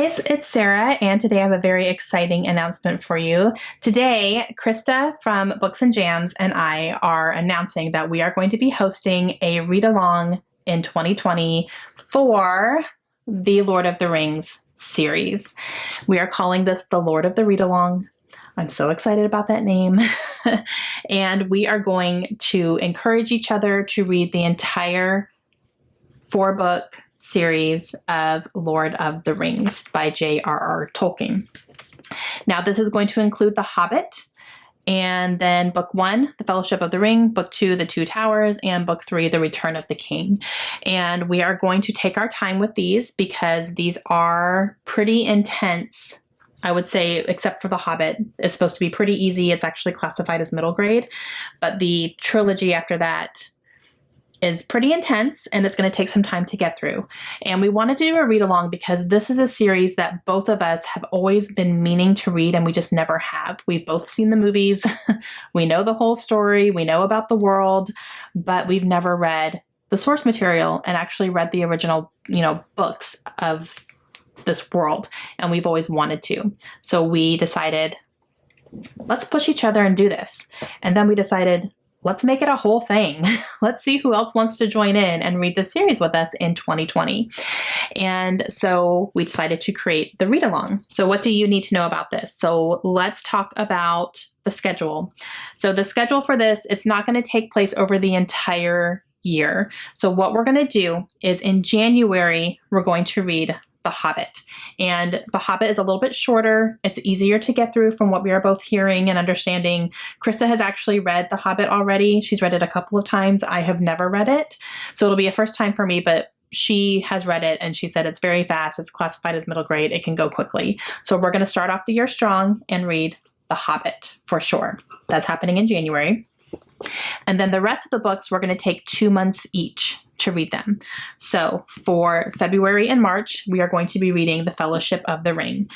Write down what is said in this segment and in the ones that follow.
guys, it's Sarah, and today I have a very exciting announcement for you. Today, Krista from Books and Jams and I are announcing that we are going to be hosting a read-along in 2020 for the Lord of the Rings series. We are calling this the Lord of the Read-along. I'm so excited about that name. And we are going to encourage each other to read the entire 4-book series of Lord of the Rings by J.R.R. Tolkien. Now, this is going to include The Hobbit, and then Book 1, The Fellowship of the Ring, Book 2, The Two Towers, and Book 3, The Return of the King. And we are going to take our time with these because these are pretty intense. I would say, except for The Hobbit, it's supposed to be pretty easy. It's actually classified as middle grade, but the trilogy after that is pretty intense, and it's going to take some time to get through. And we wanted to do a read along because this is a series that both of us have always been meaning to read, and we just never have. We've both seen the movies. We know the whole story. We know about the world, but we've never read the source material and actually read the original, books of this world. And we've always wanted to. So we decided, let's push each other and do this. And then we decided, let's make it a whole thing. Let's see who else wants to join in and read this series with us in 2020. And so we decided to create the read along. So what do you need to know about this? So let's talk about the schedule. So the schedule for this, it's not going to take place over the entire year. So what we're going to do is in January, we're going to read The Hobbit. And The Hobbit is a little bit shorter. It's easier to get through from what we are both hearing and understanding. Krista has actually read The Hobbit already. She's read it a couple of times. I have never read it. So it'll be a first time for me, but she has read it and she said it's very fast. It's classified as middle grade. It can go quickly. So we're going to start off the year strong and read The Hobbit for sure. That's happening in January. And then the rest of the books, we're going to take 2 months each to read them. So for February and March, we are going to be reading The Fellowship of the Ring.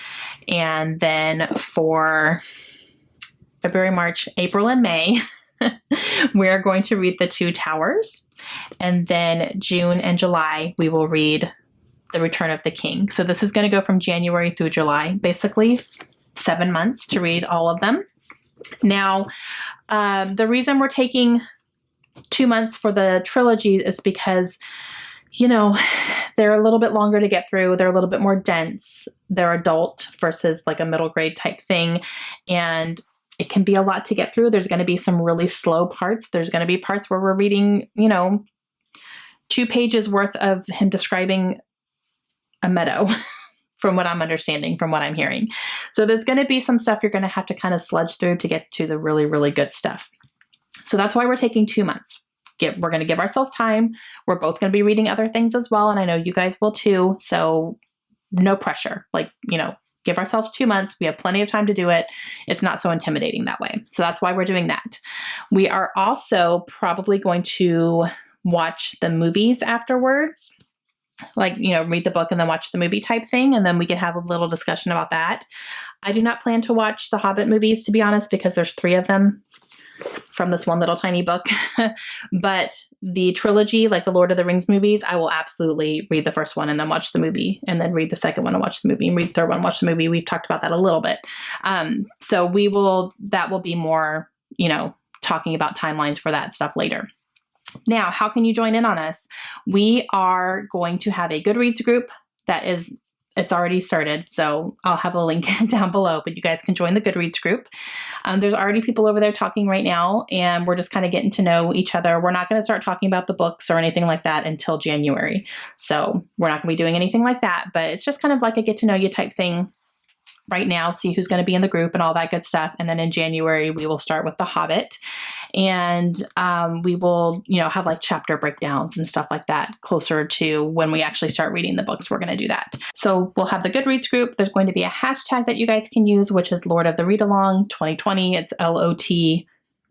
And then for February, March, April, and May, we're going to read The Two Towers. And then June and July, we will read The Return of the King. So this is going to go from January through July, basically 7 months to read all of them. Now, the reason we're taking 2 months for the trilogy is because, they're a little bit longer to get through. They're a little bit more dense. They're adult versus like a middle grade type thing. And it can be a lot to get through. There's going to be some really slow parts. There's going to be parts where we're reading, 2 pages worth of him describing a meadow. From what I'm understanding, from what I'm hearing. So there's going to be some stuff you're going to have to kind of sludge through to get to the really, really good stuff. So that's why we're taking 2 months. We're going to give ourselves time. We're both going to be reading other things as well. And I know you guys will too. So no pressure. Give ourselves 2 months. We have plenty of time to do it. It's not so intimidating that way. So that's why we're doing that. We are also probably going to watch the movies afterwards. Read the book and then watch the movie type thing. And then we can have a little discussion about that. I do not plan to watch the Hobbit movies, to be honest, because there's 3 of them from this one little tiny book. But the trilogy, like the Lord of the Rings movies, I will absolutely read the first one and then watch the movie, and then read the second one and watch the movie, and read the third one and watch the movie. We've talked about that a little bit. So that will be more, talking about timelines for that stuff later. Now, how can you join in on us? We are going to have a Goodreads group it's already started. So I'll have a link down below, but you guys can join the Goodreads group. There's already people over there talking right now, and we're just kind of getting to know each other. We're not going to start talking about the books or anything like that until January. So we're not going to be doing anything like that, but it's just kind of like a get to know you type thing right now, see who's going to be in the group and all that good stuff. And then in January, we will start with The Hobbit, and we will, have like chapter breakdowns and stuff like that closer to when we actually start reading the books. We're going to do that. So we'll have the Goodreads group. There's going to be a hashtag that you guys can use, which is Lord of the Readalong 2020. It's LOT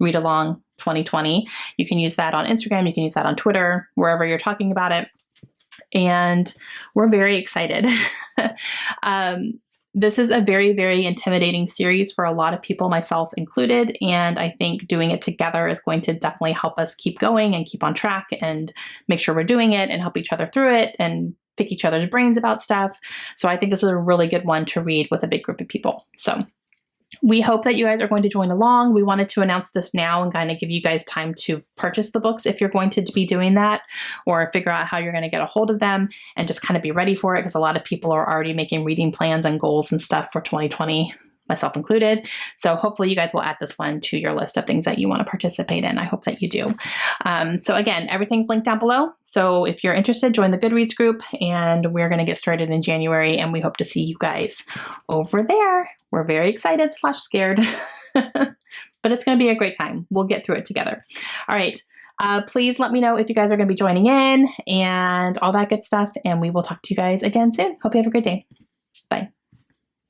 Readalong 2020. You can use that on Instagram. You can use that on Twitter, wherever you're talking about it. And we're very excited. This is a very, very intimidating series for a lot of people, myself included, and I think doing it together is going to definitely help us keep going and keep on track and make sure we're doing it and help each other through it and pick each other's brains about stuff. So I think this is a really good one to read with a big group of people. So we hope that you guys are going to join along. We wanted to announce this now and kind of give you guys time to purchase the books if you're going to be doing that, or figure out how you're going to get a hold of them and just kind of be ready for it, because a lot of people are already making reading plans and goals and stuff for 2020, myself included. So hopefully you guys will add this one to your list of things that you want to participate in. I hope that you do. So again, everything's linked down below. So if you're interested, join the Goodreads group, and we're going to get started in January, and we hope to see you guys over there. We're very excited / scared, but it's going to be a great time. We'll get through it together. All right. Please let me know if you guys are going to be joining in and all that good stuff, and we will talk to you guys again soon. Hope you have a great day.